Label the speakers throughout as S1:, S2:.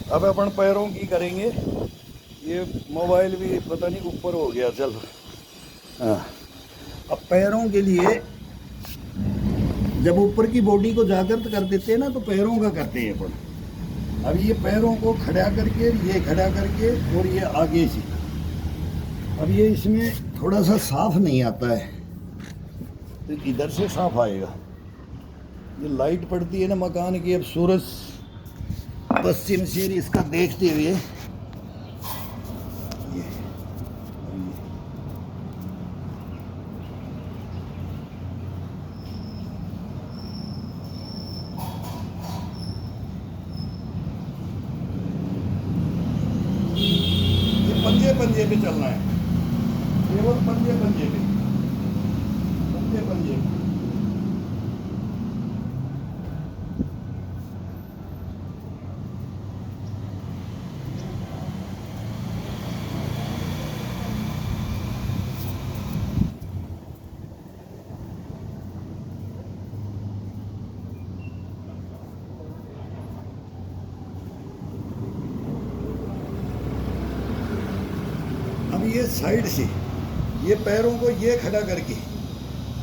S1: अब अपन पैरों की करेंगे। ये मोबाइल भी पता नहीं ऊपर हो गया। चल हाँ, अब पैरों के लिए जब ऊपर की बॉडी को जागृत कर देते हैं ना, तो पैरों का करते हैं अपन। अब ये पैरों को खड़ा करके, ये खड़ा करके, और ये आगे से। अब ये इसमें थोड़ा सा साफ नहीं आता है, तो इधर से साफ आएगा। ये लाइट पड़ती है ना मकान की, अब सूरज पश्चिम से इसका देखते हुए ये पंजे पंजे पे चलना है, केवल पंजे पंजे पे, पंजे पंजे पे। अब ये साइड से ये पैरों को ये खड़ा करके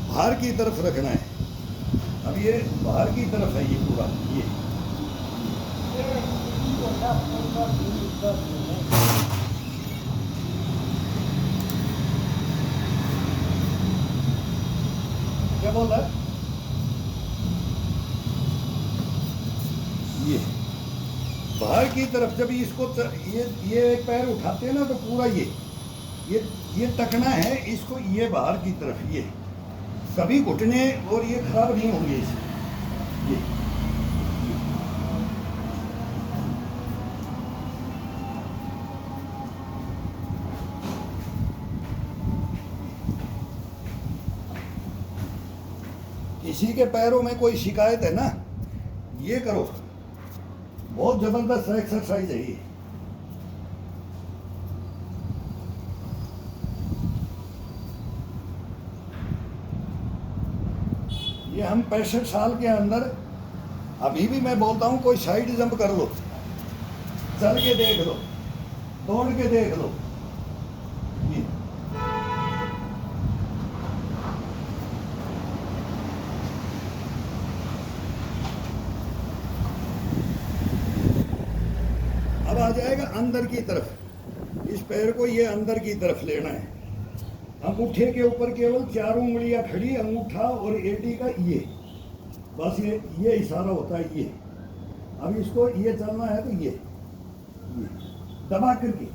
S1: बाहर की तरफ रखना है। अब ये बाहर की तरफ है, ये पूरा ये क्या बोल रहा है? ये बाहर की तरफ जब इसको ये एक पैर उठाते हैं ना, तो पूरा ये तकना है इसको, ये बाहर की तरफ। ये कभी घुटने और ये खराब नहीं होंगे इससे। ये किसी के पैरों में कोई शिकायत है ना, ये करो, बहुत जबरदस्त एक्सरसाइज है ये। हम 65 साल के अंदर अभी भी मैं बोलता हूँ, कोई साइड जंप कर लो, चल के देख लो, दौड़ के देख लो। ये अब आ जाएगा अंदर की तरफ। इस पैर को ये अंदर की तरफ लेना है। अंगूठे के ऊपर केवल 4 उंगलियां खड़ी, अंगूठा और एड़ी का ये, बस ये इशारा होता है ये। अब इसको ये चलना है, तो ये दबा करके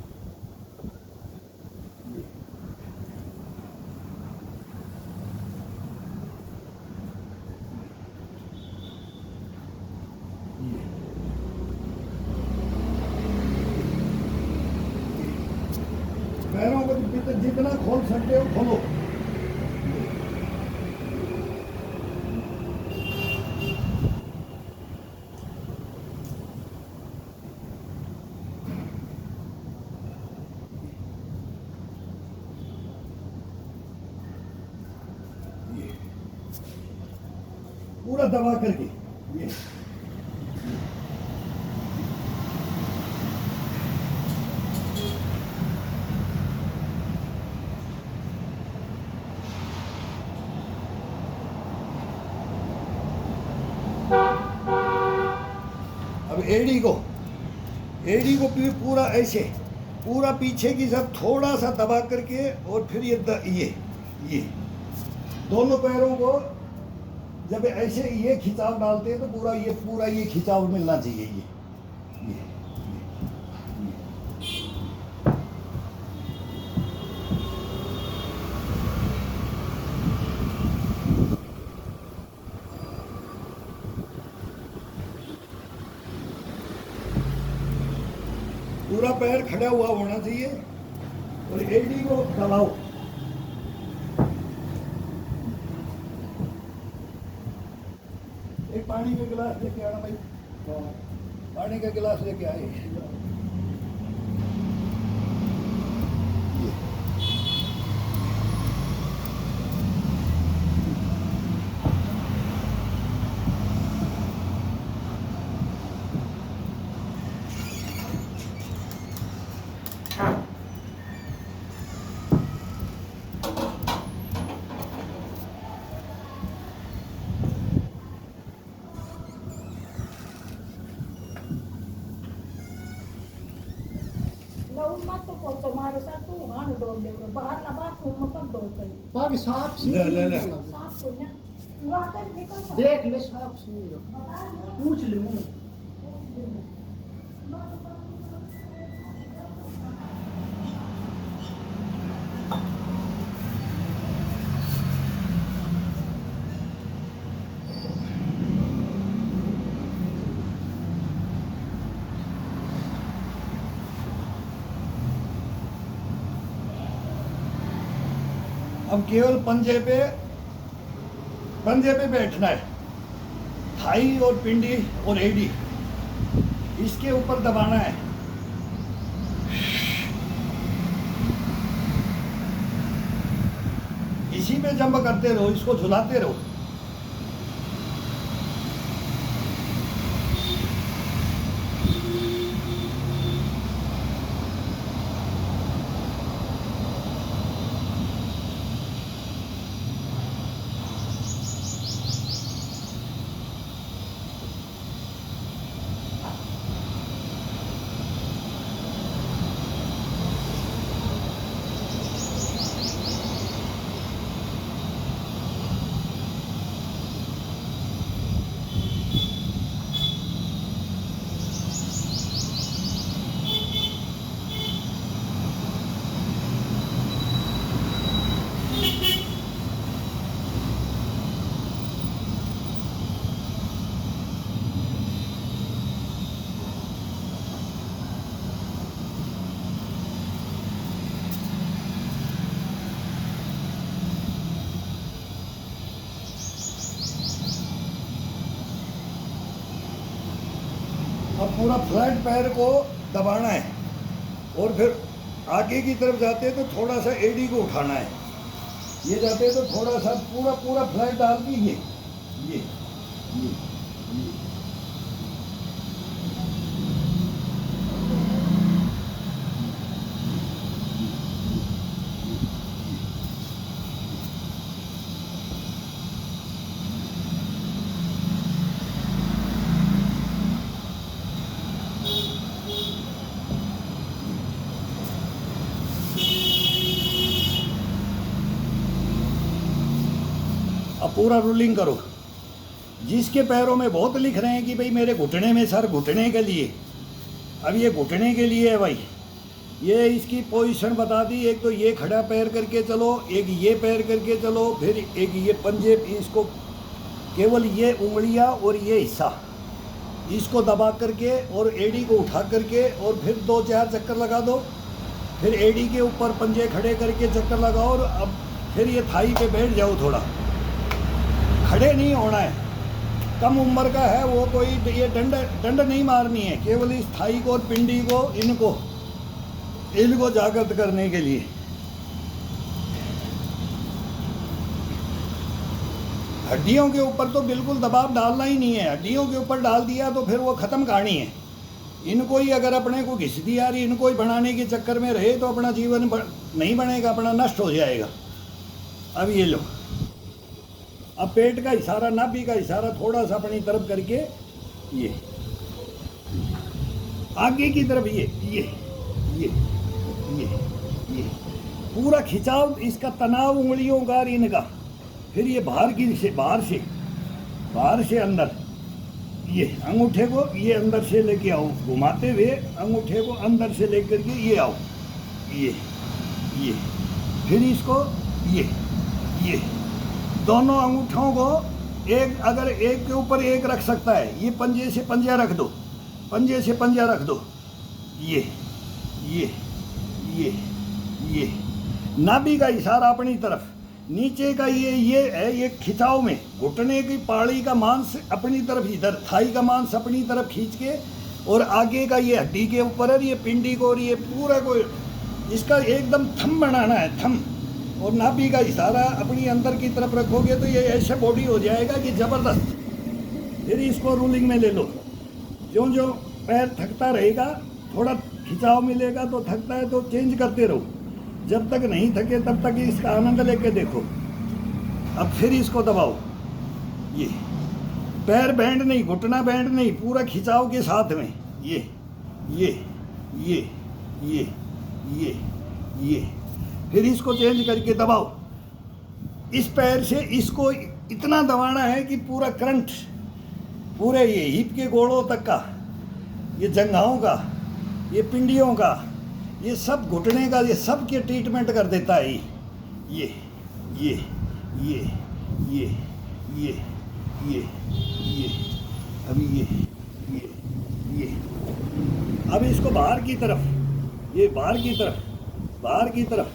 S1: पैरों को जितना खोल सकते हो खोलो। पूरा दबा करके ये अब एड़ी को पूरा ऐसे, पूरा पीछे की सब थोड़ा सा दबा करके, और फिर ये दोनों पैरों को जब ऐसे ये खिंचाव डालते हैं, तो पूरा ये खिंचाव मिलना चाहिए। ये पूरा पैर खड़ा हुआ होना चाहिए, और एड़ी को दबाओ। एक पानी का गिलास लेके आना भाई, पानी का गिलास लेके आए।
S2: तो पोचो मारे साथ तू हां डोल दे बाहर ना बाथरूम में कब डोल गई
S3: बाकी साफ
S1: ले, ले, ले।
S2: साफ को ना वहां तक निकल
S3: देख ले साफ सुन पूछ ले मुझे
S1: अब केवल पंजे पे बैठना है। थाई और पिंडी और एडी इसके ऊपर दबाना है। इसी पे जंप करते रहो, इसको झुलाते रहो। अब पूरा फ्लैट पैर को दबाना है और फिर आगे की तरफ जाते हैं तो थोड़ा सा एडी को उठाना है। ये जाते हैं तो थोड़ा सा पूरा फ्लैट डाल के ये अब पूरा रूलिंग करो। जिसके पैरों में बहुत लिख रहे हैं कि भाई मेरे घुटने में सर, घुटने के लिए, अब ये घुटने के लिए है भाई। ये इसकी पोजीशन बता दी। एक तो ये खड़ा पैर करके चलो, एक ये पैर करके चलो, फिर एक ये पंजे, इसको केवल ये उंगलियां और ये हिस्सा इसको दबा करके और एडी को उठा करके और फिर 2-4 चक्कर लगा दो। फिर एडी के ऊपर पंजे खड़े करके चक्कर लगाओ और अब फिर ये थाई पे बैठ जाओ। थोड़ा खड़े नहीं होना है। कम उम्र का है वो, कोई ये डंड नहीं मारनी है। केवल इस थाई को और पिंडी को इनको जागृत करने के लिए। हड्डियों के ऊपर तो बिल्कुल दबाव डालना ही नहीं है। हड्डियों के ऊपर डाल दिया तो फिर वो ख़त्म कहानी है। इनको ही अगर अपने को घिसती आ रही, इनको ही बढ़ाने के चक्कर में रहे तो अपना जीवन नहीं बनेगा, अपना नष्ट हो जाएगा। अब ये लो, अब पेट का इशारा, नाभि का इशारा थोड़ा सा अपनी तरफ करके ये आगे की तरफ ये पूरा खिंचाव, इसका तनाव उंगलियों का और इनका। फिर ये बाहर से अंदर, ये अंगूठे को ये अंदर से लेके आओ, घुमाते हुए अंगूठे को अंदर से लेकर के ये आओ, ये फिर इसको ये दोनों अंगूठों को एक, अगर एक के ऊपर एक रख सकता है, ये पंजे से पंजा रख दो, पंजे से पंजा रख दो। ये नाभि का इशारा अपनी तरफ, नीचे का ये है, ये खिंचाव में घुटने की पाड़ी का मांस अपनी तरफ, इधर थाई का मांस अपनी तरफ खींच के, और आगे का ये हड्डी के ऊपर है, ये पिंडी को, और ये पूरा को इसका एकदम थम बनाना है, थम। और नाभि का इशारा अपनी अंदर की तरफ रखोगे तो ये ऐसे बॉडी हो जाएगा कि ज़बरदस्त। फिर इसको रूलिंग में ले लो। जो पैर थकता रहेगा, थोड़ा खिंचाव मिलेगा तो थकता है तो चेंज करते रहो। जब तक नहीं थके तब तक इसका आनंद लेके देखो। अब फिर इसको दबाओ। ये पैर बैंड नहीं, घुटना बैंड नहीं, पूरा खिंचाव के साथ में ये ये फिर इसको चेंज करके दबाओ। इस पैर से इसको इतना दबाना है कि पूरा करंट पूरे ये हिप के गोड़ों तक का, ये जंघाओं का, ये पिंडियों का, ये सब घुटने का, ये सब के ट्रीटमेंट कर देता है ये ये ये ये ये ये ये अभी ये अब इसको बाहर की तरफ, ये बाहर की तरफ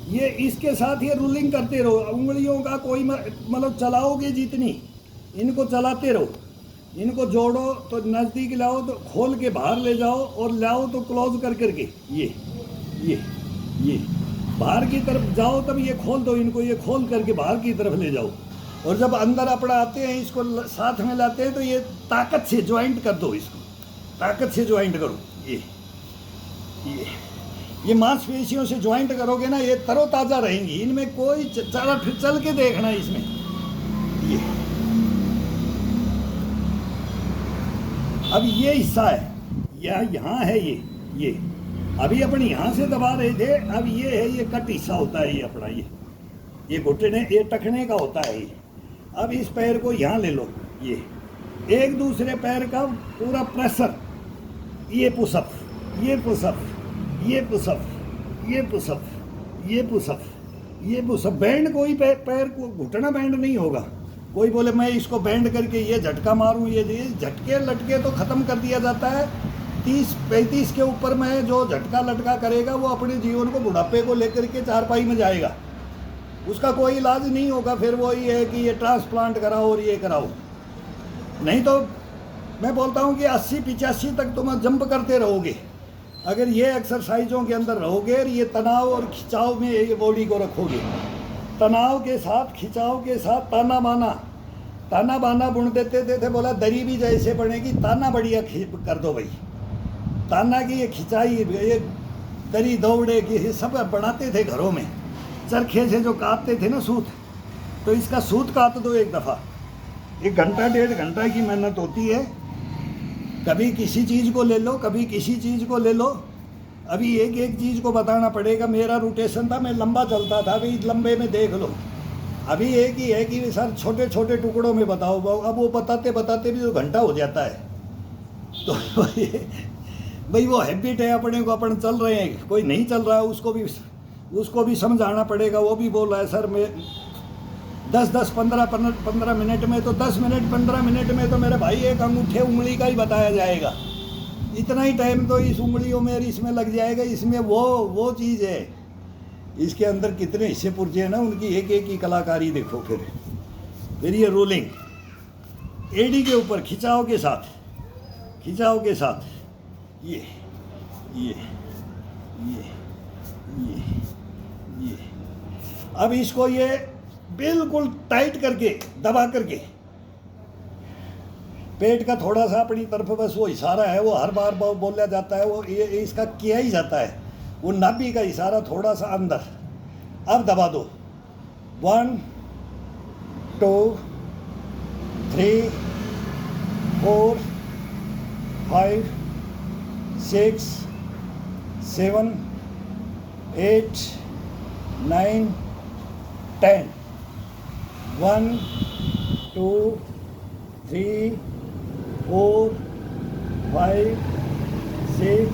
S1: ये इसके साथ ये रूलिंग करते रहो। उंगलियों का कोई मतलब चलाओगे जितनी, इनको चलाते रहो, इनको जोड़ो तो नज़दीक लाओ तो खोल के बाहर ले जाओ और लाओ तो क्लोज कर करके ये बाहर की तरफ जाओ, तब ये खोल दो, इनको ये खोल करके बाहर की तरफ ले जाओ। और जब अंदर अपना आते हैं इसको साथ में लाते हैं तो ये ताकत से ज्वाइंट कर दो, इसको ताकत से ज्वाइंट करो। ये मांसपेशियों से ज्वाइंट करोगे ना, ये तरोताज़ा रहेंगी, इनमें कोई चल के देखना इसमें। ये अब ये हिस्सा है, यहाँ है ये अभी अपन यहाँ से दबा रहे थे, अब ये है, ये कट हिस्सा होता है ये अपना, ये घुटने, ये टखने का होता है ये। अब इस पैर को यहाँ ले लो, ये एक दूसरे पैर का पूरा प्रेशर, ये पुशअप, ये पुशअप, ये पुशअप, ये पुशअप, ये पुशअप, ये पुशअप। बैंड कोई पैर को घुटना बैंड नहीं होगा। कोई बोले मैं इसको बैंड करके ये झटका मारूं, ये झटके लटके तो ख़त्म कर दिया जाता है। 30-35 के ऊपर में जो झटका लटका करेगा वो अपने जीवन को बुढ़ापे को लेकर के चारपाई में जाएगा, उसका कोई इलाज नहीं होगा। फिर वो ये है कि ये ट्रांसप्लांट कराओ और ये कराओ। नहीं तो मैं बोलता हूँ कि 80-85 तक तुम जंप करते रहोगे अगर ये एक्सरसाइजों के अंदर रहोगे और ये तनाव और खिंचाव में ये बॉडी को रखोगे। तनाव के साथ, खिंचाव के साथ ताना बाना बुन देते थे, बोला दरी भी जैसे बनेगी, ताना बढ़िया कर दो भाई। ताना की ये खिंचाई, ये दरी दौड़े की, ये सब बनाते थे घरों में, चरखे से जो काटते थे ना सूत, तो इसका सूत काट दो एक दफ़ा। 1 घंटा 1.5 घंटा की मेहनत होती है। कभी किसी चीज़ को ले लो, कभी किसी चीज़ को ले लो। अभी एक चीज़ को बताना पड़ेगा। मेरा रोटेशन था, मैं लंबा चलता था, अभी लंबे में देख लो। अभी एक ही है कि सर छोटे छोटे टुकड़ों में बताओ, अब वो बताते भी 2 घंटा हो जाता है। तो भाई वो हैबिट है अपने को, अपन चल रहे हैं, कोई नहीं चल रहा है उसको भी समझाना पड़ेगा। वो भी बोल रहा है सर मैं 10-15 मिनट में, तो 10 मिनट 15 मिनट में तो मेरे भाई एक अंगूठे उंगली का ही बताया जाएगा। इतना ही टाइम तो इस उंगलियों में इसमें लग जाएगा। इसमें वो चीज़ है, इसके अंदर कितने हिस्से पुर्जे हैं ना, उनकी एक की कलाकारी देखो। फिर ये रोलिंग एडी के ऊपर खिंचाव के साथ ये अब इसको ये बिल्कुल टाइट करके दबा करके, पेट का थोड़ा सा अपनी तरफ बस वो इशारा है, वो हर बार बोला जाता है, वो ये इसका किया ही जाता है, वो नाभि का इशारा थोड़ा सा अंदर। अब दबा दो 1 2 3 4 5 6 7 8 9 10 1 2 3 4 5 6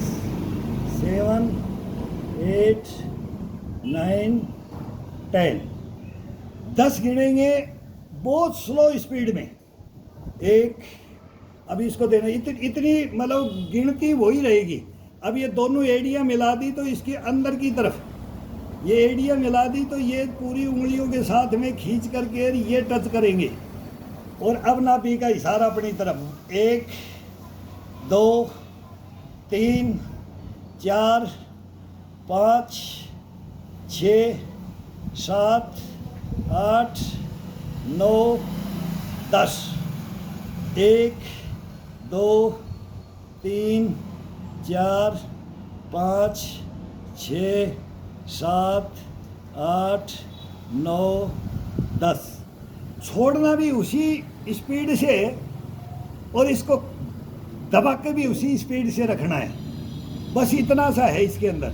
S1: 7 8 9 10 10 गिनेंगे बहुत स्लो स्पीड में। 1, अब इसको देना इतनी मतलब गिनती वही रहेगी। अब ये दोनों एड़ियाँ मिला दी तो इसके अंदर की तरफ ये एड़ियाँ मिला दी तो ये पूरी उंगलियों के साथ में खींच करके ये टच करेंगे। और अब नाभि का इशारा अपनी तरफ 1 2 3 4 5 6 7 8 9 10 1 2 3 4 5 6 7 8 9 10। छोड़ना भी उसी स्पीड से और इसको दबा के भी उसी स्पीड से रखना है। बस इतना सा है इसके अंदर।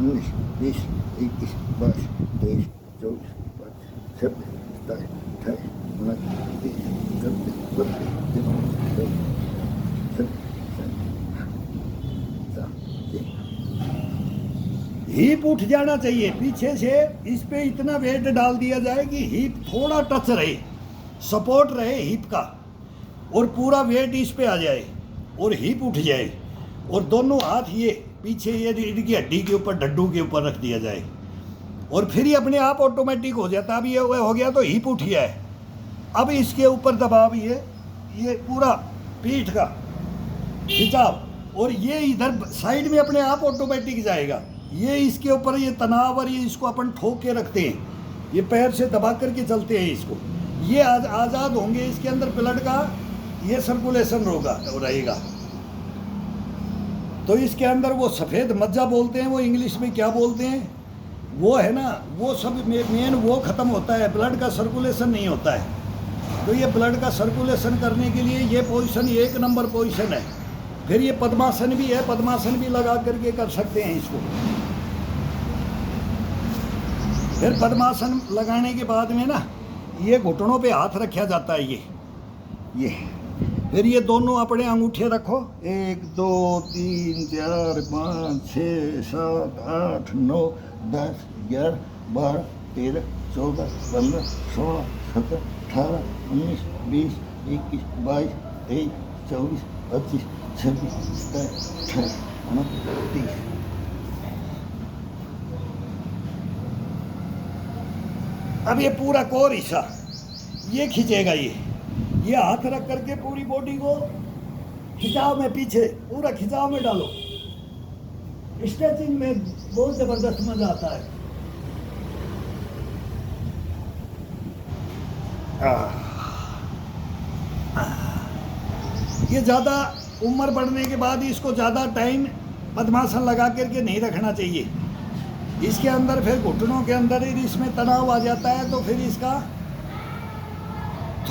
S1: 19, 20, 21, 22, 23, 24, 25, 26, 27, 28, 29, 30, 31, 32, हीप उठ जाना चाहिए पीछे से। इस पे इतना वेट डाल दिया जाए कि हीप थोड़ा टच रहे, सपोर्ट रहे हीप का, और पूरा वेट इस पे आ जाए और हीप उठ जाए, और दोनों हाथ ये पीछे ये रीढ़ की हड्डी के ऊपर, डड्डू के ऊपर रख दिया जाए, और फिर ये अपने आप ऑटोमेटिक हो जाता है। अब ये हो गया तो हीप उठ गया है। अब इसके ऊपर दबाव ये पूरा पीठ का खिंचाव, और ये इधर साइड में अपने आप ऑटोमेटिक जाएगा। ये इसके ऊपर ये तनाव, और ये इसको अपन ठोक के रखते हैं, ये पैर से दबा करके चलते हैं इसको। ये आज़ाद होंगे, इसके अंदर ब्लड का ये सर्कुलेशन रहेगा। तो इसके अंदर वो सफ़ेद मज्जा बोलते हैं, वो इंग्लिश में क्या बोलते हैं, वो है ना, वो सब मेन वो ख़त्म होता है, ब्लड का सर्कुलेशन नहीं होता है। तो ये ब्लड का सर्कुलेशन करने के लिए ये पोजीशन 1 नंबर पोजीशन है। फिर ये पद्मासन भी है, पद्मासन भी लगा करके कर सकते हैं इसको। फिर पद्मासन लगाने के बाद में ना ये घुटनों पे हाथ रखा जाता है, ये फिर ये दोनों अपने अंगूठे रखो, 1 2 3 4 5 6 7 8 9 10 11 12 13 14 15 16 17 18 19 20 21 22 23 24 25 26 27 28 29 30। अब ये पूरा कोर हिस्सा ये खींचेगा, ये हाथ रख करके पूरी बॉडी को खिंचाव में, पीछे पूरा खिंचाव में डालो। स्ट्रेचिंग में बहुत जबरदस्त मजा आता है। ये ज़्यादा उम्र बढ़ने के बाद इसको ज़्यादा टाइम पद्मासन लगा करके नहीं रखना चाहिए। इसके अंदर फिर घुटनों के अंदर ही इसमें तनाव आ जाता है, तो फिर इसका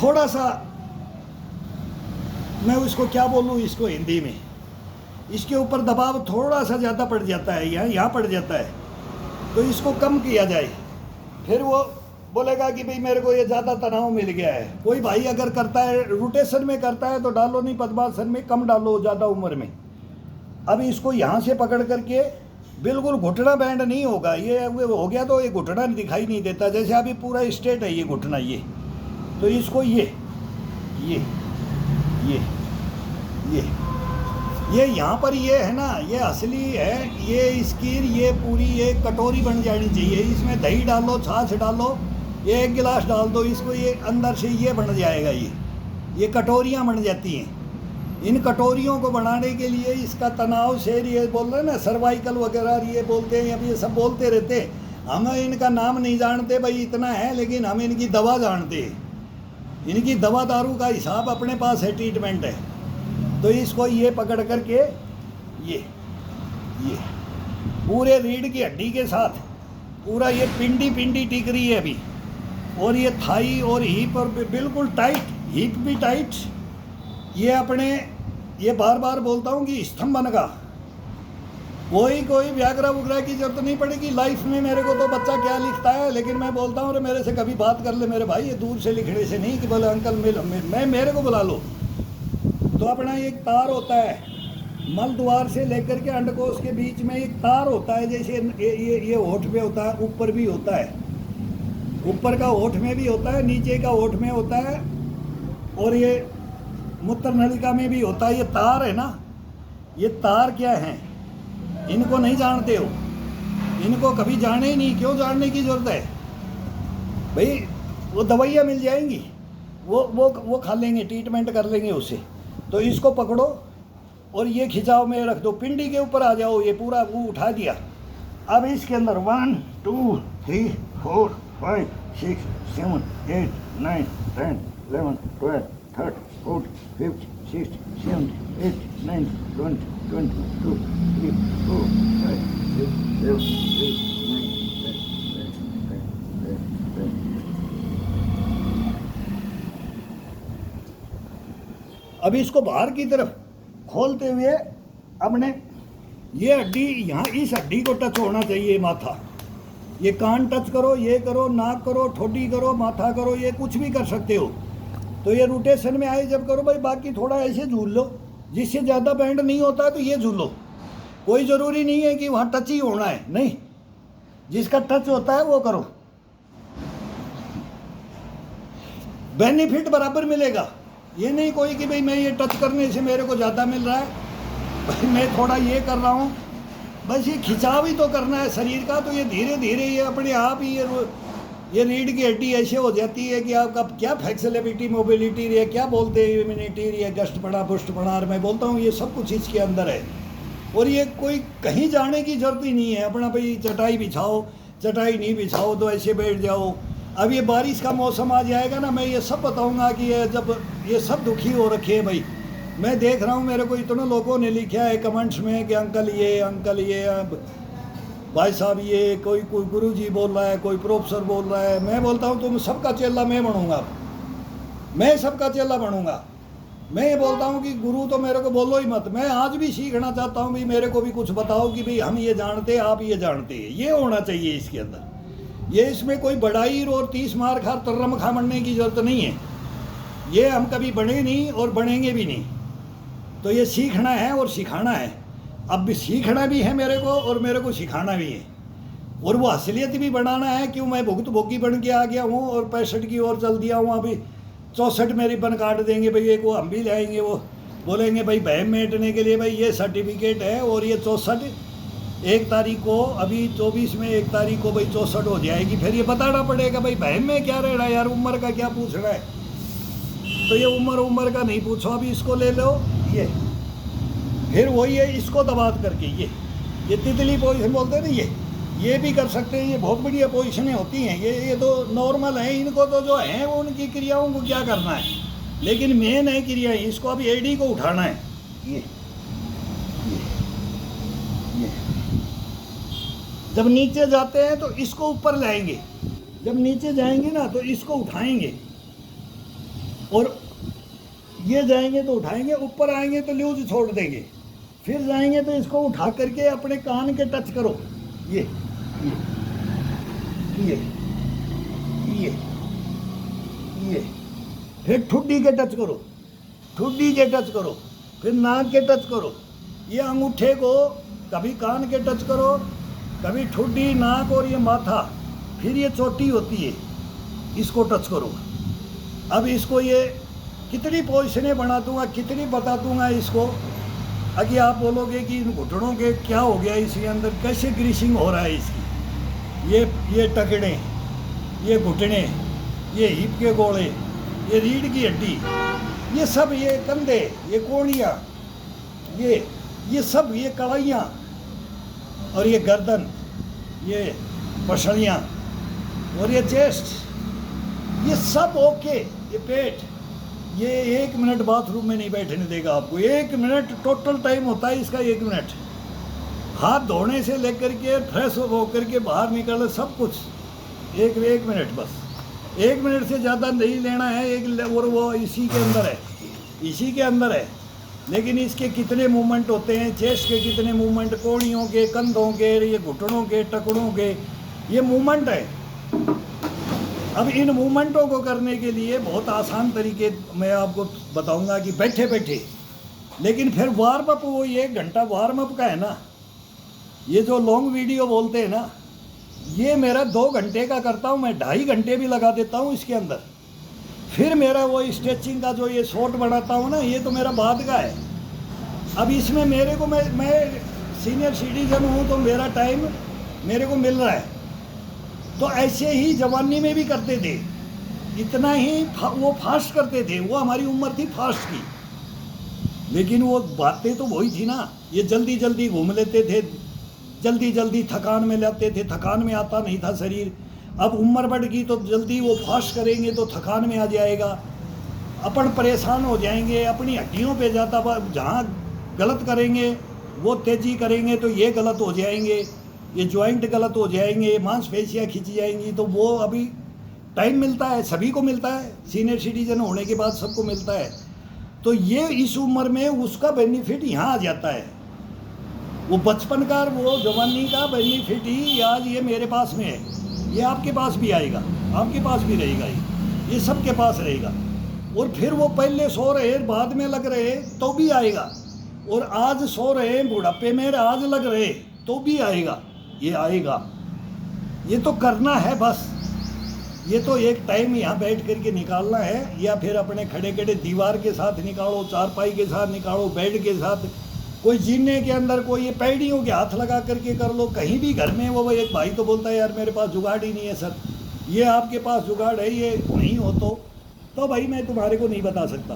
S1: थोड़ा सा, मैं उसको क्या बोलूँ इसको हिंदी में, इसके ऊपर दबाव थोड़ा सा ज़्यादा पड़ जाता है, यहाँ पड़ जाता है, तो इसको कम किया जाए। फिर वो बोलेगा कि भाई मेरे को ये ज़्यादा तनाव मिल गया है। कोई भाई अगर करता है रोटेशन में करता है तो डालो नहीं, पद्मासन में कम डालो ज़्यादा उम्र में। अब इसको यहाँ से पकड़ करके बिल्कुल घुटना बैंड नहीं होगा, ये हो गया तो ये घुटना दिखाई नहीं देता, जैसे अभी पूरा स्ट्रेट है ये घुटना, ये तो इसको ये यहाँ पर ये है ना, ये असली है, ये स्कीर, ये पूरी ये कटोरी बन जानी चाहिए। इसमें दही डालो, छाछ डालो, ये 1 गिलास डाल दो इसको, ये अंदर से ये बन जाएगा, ये कटोरियाँ बन जाती हैं। इन कटोरियों को बनाने के लिए इसका तनाव शेर, ये बोल रहे हैं ना सर्वाइकल वगैरह, ये बोलते हैं, अब ये सब बोलते रहते हैं। हम इनका नाम नहीं जानते भाई, इतना है, लेकिन हम इनकी दवा जानते हैं। इनकी दवा दारू का हिसाब अपने पास है, ट्रीटमेंट है। तो इसको ये पकड़ करके ये पूरे रीढ़ की हड्डी के साथ पूरा ये पिंडी टिक रही है अभी, और ये थाई और हीप और बिल्कुल टाइट, हीप भी टाइट। ये अपने, ये बार बार बोलता हूँ कि स्तंभन का कोई व्याग्रह वगैरह की जरूरत नहीं पड़ेगी लाइफ में। मेरे को तो बच्चा क्या लिखता है, लेकिन मैं बोलता हूँ मेरे से कभी बात कर ले मेरे भाई, ये दूर से लिखने से नहीं कि बोले अंकल मैं मेरे को बुला लो। तो अपना एक तार होता है, मल द्वार से लेकर के अंडकोश के बीच में एक तार होता है, जैसे ये होठ में होता है, ऊपर भी होता है, ऊपर का होठ में भी होता है, नीचे का होठ में होता है, और ये मूत्र नलिका में भी होता है। ये तार है ना, ये तार क्या है, इनको नहीं जानते हो, इनको कभी जाने ही नहीं। क्यों जानने की जरूरत है भाई, वो दवाइयाँ मिल जाएंगी, वो खा लेंगे, ट्रीटमेंट कर लेंगे उससे। तो इसको पकड़ो और ये खिंचाव में रख दो, पिंडी के ऊपर आ जाओ, ये पूरा वो उठा दिया। अब इसके अंदर 1 2 3 4 5 6 7 8 9 10 11 12 13 14 15 16 17 18 19 20 22 23 4 5 6 7 8 9 10 अब इसको बाहर की तरफ खोलते हुए अपने ये हड्डी यहाँ, इस हड्डी को टच होना चाहिए माथा। ये कान टच करो, ये करो, नाक करो, ठोडी करो, माथा करो, ये कुछ भी कर सकते हो। तो ये रोटेशन में आए जब करो भाई, बाकी थोड़ा ऐसे झूल लो, जिससे ज़्यादा बैंड नहीं होता है तो ये झूलो। कोई ज़रूरी नहीं है कि वहाँ टच ही होना है, नहीं, जिसका टच होता है वो करो, बेनिफिट बराबर मिलेगा। ये नहीं कोई कि भाई मैं ये टच करने से मेरे को ज़्यादा मिल रहा है, भाई मैं थोड़ा ये कर रहा हूँ, बस ये खिंचाव ही तो करना है शरीर का। तो ये धीरे धीरे ये अपने आप ही ये रीढ़ की हड्डी ऐसे हो जाती है कि आपका क्या फ्लेक्सिबिलिटी, मोबिलिटी रही है, क्या बोलते हैं, इम्यूनिटी रही है, गष्टपड़ा, पुष्टपड़ा, और मैं बोलता हूँ ये सब कुछ इसके अंदर है। और ये कोई कहीं जाने की ज़रूरत ही नहीं है। अपना भाई चटाई बिछाओ, चटाई नहीं बिछाओ तो ऐसे बैठ जाओ। अब ये बारिश का मौसम आ जाएगा ना, मैं ये सब बताऊंगा कि ये जब ये सब दुखी हो रखे हैं भाई। मैं देख रहा हूँ मेरे को इतने लोगों ने लिखा है कमेंट्स में कि अंकल ये भाई साहब ये कोई गुरुजी बोल रहा है, कोई प्रोफेसर बोल रहा है। मैं बोलता हूँ तुम सबका चेला मैं बनूंगा, मैं सबका चेला बनूंगा। मैं ये बोलता हूँ कि गुरु तो मेरे को बोलो ही मत। मैं आज भी सीखना चाहता हूँ भाई, मेरे को भी कुछ बताओ कि भाई हम ये जानते हैं, आप ये जानते हैं, ये होना चाहिए इसके अंदर। ये इसमें कोई बड़ाई और 30 मार खा तर्रम खा बनने की ज़रूरत नहीं है। ये हम कभी बने नहीं और बनेंगे भी नहीं। तो ये सीखना है और सिखाना है। अब भी सीखना भी है मेरे को और मेरे को सिखाना भी है, और वो असलियत भी बनाना है। क्यों मैं भुगत भोगी बन के आ गया हूँ और 65 की ओर चल दिया हूँ। अभी 64 में रिबन काट देंगे भाई, एक वो हम भी लाएंगे, वो बोलेंगे भाई बहम मेटने के लिए भाई ये सर्टिफिकेट है। और ये 64 1 तारीख को, अभी 24 में 1 तारीख को भाई 64 हो जाएगी। फिर ये बताना पड़ेगा भाई बहम में क्या रह रहा है यार, उम्र का क्या पूछ रहा है। तो ये उम्र का नहीं पूछो, अभी इसको ले लो। ये फिर वही है, इसको दबात करके ये तितली पोजीशन बोलते हैं ना, ये भी कर सकते हैं। ये बहुत बढ़िया पोजीशनें होती हैं। ये तो नॉर्मल है, इनको तो जो है वो उनकी क्रियाओं को क्या करना है, लेकिन मेन है क्रिया। इसको अब एडी को उठाना है। ये जब नीचे जाते हैं तो इसको ऊपर लाएंगे, जब नीचे जाएंगे ना तो इसको उठाएंगे, और ये जाएंगे तो उठाएंगे, ऊपर आएंगे तो लूज छोड़ देंगे, फिर जाएंगे तो इसको उठा करके अपने कान के टच करो। ये फिर ठुड्डी के टच करो, ठुड्डी के टच करो, फिर नाक के टच करो। ये अंगूठे को कभी कान के टच करो, कभी ठुड्डी, नाक और ये माथा, फिर ये चोटी होती है, इसको टच करो। अब इसको ये कितनी पोजीशनें बना दूंगा, कितनी बता दूंगा इसको। अगर आप बोलोगे कि इन घुटनों के क्या हो गया, इसके अंदर कैसे ग्रीसिंग हो रहा है इसकी, ये टकड़े, ये घुटने, ये हिप के गोले, ये रीढ़ की हड्डी, ये सब, ये कंधे, ये कोहनियाँ, ये सब, ये कलाइयाँ, और ये गर्दन, ये पसलियाँ, और ये चेस्ट, ये सब ओके। ये पेट, ये 1 मिनट बाथरूम में नहीं बैठने देगा आपको। 1 मिनट टोटल टाइम होता है इसका, 1 मिनट। हाथ धोने से लेकर के फ्रेश होकर के बाहर निकलना सब कुछ 1 मिनट, बस 1 मिनट से ज़्यादा नहीं लेना है। और वो इसी के अंदर है, इसी के अंदर है। लेकिन इसके कितने मूवमेंट होते हैं, चेस्ट के कितने मूवमेंट, कोहनियों के, कंधों के, ये घुटनों के, टकड़ों के, ये मूवमेंट है। अब इन मूवमेंटों को करने के लिए बहुत आसान तरीके मैं आपको बताऊंगा कि बैठे बैठे। लेकिन फिर वार्म अप, वो 1 घंटा वार्म अप का है ना, ये जो लॉन्ग वीडियो बोलते हैं ना, ये मेरा 2 घंटे का करता हूँ मैं, 2.5 घंटे भी लगा देता हूँ इसके अंदर। फिर मेरा वो स्ट्रेचिंग का जो ये शॉर्ट बनाता हूँ ना, ये तो मेरा बाद का है। अब इसमें मेरे को, मैं सीनियर सिटीजन हूँ तो मेरा टाइम मेरे को मिल रहा है। तो ऐसे ही जवानी में भी करते थे, इतना ही वो फास्ट करते थे। वो हमारी उम्र थी फास्ट की, लेकिन वो बातें तो वही थी ना। ये जल्दी जल्दी घूम लेते थे, जल्दी जल्दी थकान में लाते थे, थकान में आता नहीं था शरीर। अब उम्र बढ़ गई तो जल्दी वो फास्ट करेंगे तो थकान में आ जाएगा, अपन परेशान हो जाएंगे, अपनी हड्डियों पे जाता, जहाँ गलत करेंगे वो तेज़ी करेंगे तो ये गलत हो जाएंगे, ये जॉइंट गलत हो जाएंगे, मांसपेशियाँ खिंच जाएंगी। तो वो अभी टाइम मिलता है, सभी को मिलता है, सीनियर सिटीजन होने के बाद सबको मिलता है। तो ये इस उम्र में उसका बेनिफिट यहाँ आ जाता है। वो बचपन का वो जवानी का बेनिफिट ही आज ये मेरे पास में है, ये आपके पास भी आएगा, आपके पास भी रहेगा, ये सबके पास रहेगा। और फिर वो पहले सो रहे बाद में लग रहे तो भी आएगा, और आज सो रहे बुढ़ापे में आज लग रहे तो भी आएगा, ये आएगा। ये तो करना है बस, ये तो एक टाइम यहाँ बैठ करके निकालना है, या फिर अपने खड़े खड़े दीवार के साथ निकालो, चारपाई के साथ निकालो, बेड के साथ, कोई जीने के अंदर कोई ये पैड़ियों के हाथ लगा करके कर लो, कहीं भी घर में। वो एक भाई तो बोलता है यार मेरे पास जुगाड़ ही नहीं है सर, ये आपके पास जुगाड़ है, ये नहीं हो तो भाई मैं तुम्हारे को नहीं बता सकता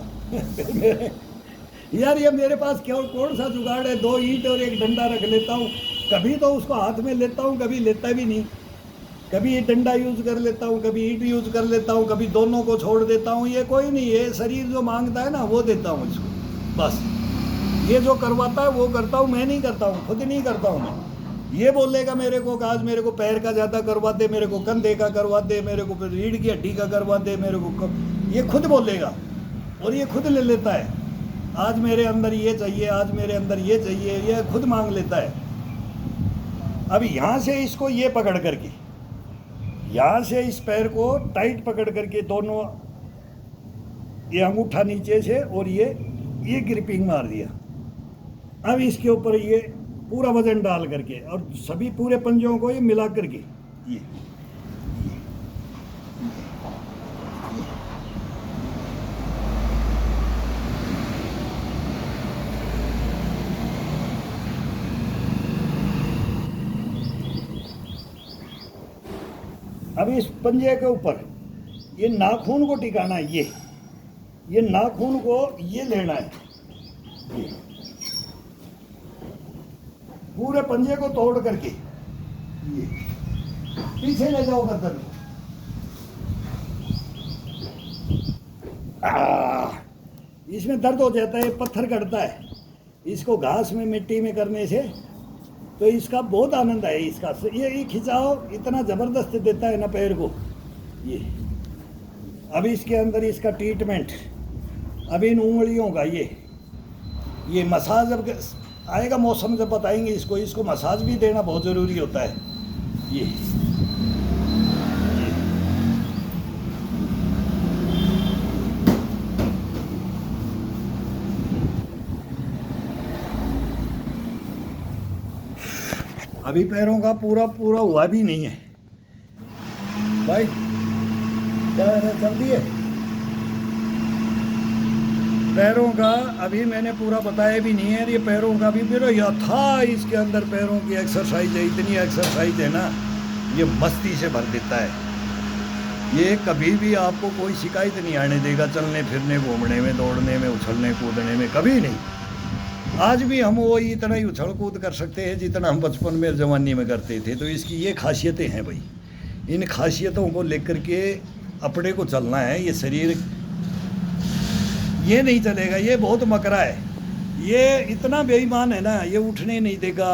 S1: यार ये मेरे पास क्यों कौन सा जुगाड़ है, 2 ईंट और एक डंडा रख लेता हूँ, कभी तो उसको हाथ में लेता हूँ, कभी लेता भी नहीं, कभी डंडा यूज़ कर लेता हूँ, कभी ईंट यूज़ कर लेता हूँ, कभी दोनों को छोड़ देता हूँ। ये कोई नहीं, ये शरीर जो मांगता है ना वो देता हूँ इसको, बस। ये जो करवाता है वो करता हूँ, मैं नहीं करता हूँ, खुद नहीं करता हूँ मैं। ये बोलेगा मेरे को आज मेरे को पैर का ज़्यादा करवा दे, मेरे को कंधे का करवा दे, मेरे को रीढ़ की हड्डी का करवा दे, मेरे को ये खुद बोलेगा और ये खुद ले लेता है। आज मेरे अंदर ये चाहिए, आज मेरे अंदर ये चाहिए, ये खुद मांग लेता है। अब यहाँ से इसको ये पकड़ करके, यहाँ से इस पैर को टाइट पकड़ करके दोनों, ये अंगूठा नीचे से और ये ग्रिपिंग मार दिया। अब इसके ऊपर ये पूरा वजन डाल करके और सभी पूरे पंजों को ये मिला करके ये अब इस पंजे के ऊपर ये नाखून को टिकाना है, ये नाखून को ये लेना है, ये पूरे पंजे को तोड़ करके ये पीछे ले जाओ गर्दन को। इसमें दर्द हो जाता है, पत्थर कटता है, इसको घास में मिट्टी में करने से तो इसका बहुत आनंद है। इसका ये खिंचाव इतना ज़बरदस्त देता है ना पैर को ये। अब इसके अंदर इसका ट्रीटमेंट, अब इन उंगलियों का ये मसाज अब आएगा, मौसम जब बताएंगे इसको मसाज भी देना बहुत ज़रूरी होता है। ये अभी पैरों का पूरा हुआ भी नहीं है भाई, चल दिए पैरों का अभी मैंने पूरा बताया भी नहीं है। ये पैरों का भी मेरा यथा इसके अंदर पैरों की एक्सरसाइज है, इतनी एक्सरसाइज है ना, ये मस्ती से भर देता है। ये कभी भी आपको कोई शिकायत नहीं आने देगा, चलने फिरने, घूमने में, दौड़ने में, उछलने कूदने में, कभी नहीं। आज भी हम वही इतना ही उछल कूद कर सकते हैं जितना हम बचपन में जवानी में करते थे। तो इसकी ये खासियतें हैं भाई, इन खासियतों को लेकर के अपने को चलना है। ये शरीर ये नहीं चलेगा, ये बहुत मकरा है, ये इतना बेईमान है ना, ये उठने नहीं देगा।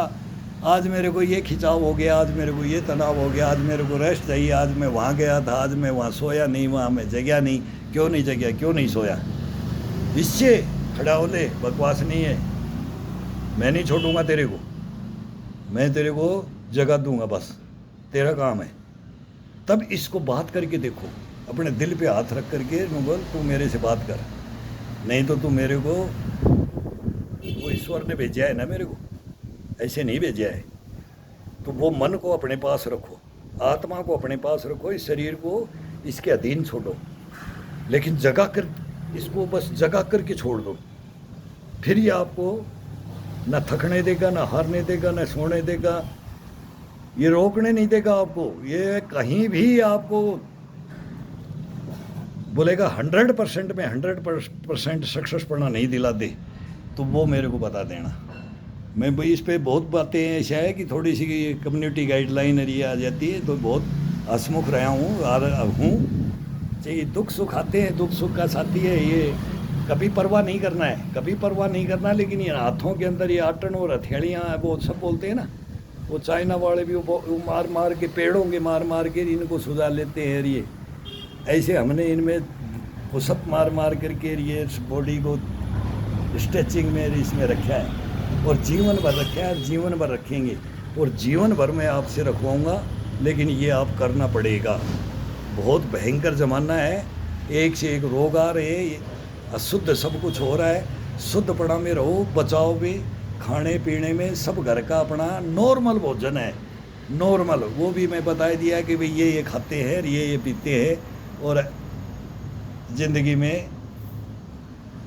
S1: आज मेरे को ये खिंचाव हो गया, आज मेरे को ये तनाव हो गया, आज मेरे को रेस्ट चाहिए, आज मैं वहाँ गया था, आज मैं वहाँ सोया नहीं, वहाँ मैं जगह नहीं, क्यों नहीं जगह, क्यों नहीं सोया। इससे खड़ा हो ले, बकवास नहीं है, मैं नहीं छोड़ूंगा तेरे को, मैं तेरे को जगह दूंगा, बस तेरा काम है। तब इसको बात करके देखो, अपने दिल पे हाथ रख करके बोल तू मेरे से बात कर, नहीं तो तू मेरे को, वो ईश्वर ने भेजा है ना मेरे को, ऐसे नहीं भेजा है। तो वो मन को अपने पास रखो, आत्मा को अपने पास रखो, इस शरीर को इसके अधीन छोड़ो, लेकिन जगा कर इसको बस जगा करके छोड़ दो। फिर ये आपको न थकने देगा, न हारने देगा, न सोने देगा, ये रोकने नहीं देगा आपको। ये कहीं भी आपको बोलेगा 100% में 100% सक्सेस पढ़ना नहीं दिला दे, तो वो मेरे को बता देना। मैं भाई इस पे बहुत बातें ऐसा है कि थोड़ी सी कम्युनिटी गाइडलाइन ये आ जाती है, तो बहुत हंसमुख रहा हूँ। चाहिए दुख सुख आते हैं, दुख सुख का साथी है ये, कभी परवाह नहीं करना है, कभी परवाह नहीं करना। लेकिन ये हाथों के अंदर ये आटन और हथेलियाँ, वो सब बोलते हैं ना, वो चाइना वाले भी वो मार मार के, पेड़ों के मार मार के इनको सुझा लेते हैं। ये ऐसे हमने इनमें पुशअप मार मार करके ये बॉडी को स्ट्रेचिंग में इसमें रखा है। और जीवन भर रखे हैं, जीवन भर रखेंगे, और जीवन भर मैं आपसे रखवाऊँगा, लेकिन ये आप करना पड़ेगा। बहुत भयंकर ज़माना है, एक से एक रोग आ रहे हैं, अशुद्ध सब कुछ हो रहा है। शुद्धपना में रहो, बचाओ भी, खाने पीने में सब घर का अपना नॉर्मल भोजन है, नॉर्मल। वो भी मैं बता दिया कि भाई ये खाते हैं, ये पीते हैं, और ज़िंदगी में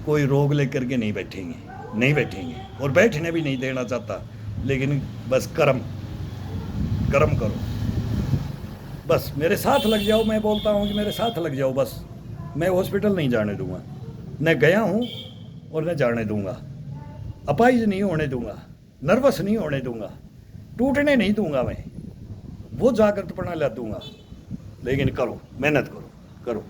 S1: कोई रोग लेकर के नहीं बैठेंगे, नहीं बैठेंगे, और बैठने भी नहीं देना चाहता। लेकिन बस कर्म करो, बस मेरे साथ लग जाओ। मैं बोलता हूँ कि मेरे साथ लग जाओ, बस मैं हॉस्पिटल नहीं जाने दूंगा, न गया हूँ और न जाने दूंगा। अपाइज नहीं होने दूंगा, नर्वस नहीं होने दूंगा, टूटने नहीं दूंगा, मैं वो जागृतपना ला दूंगा। लेकिन करो, मेहनत करो।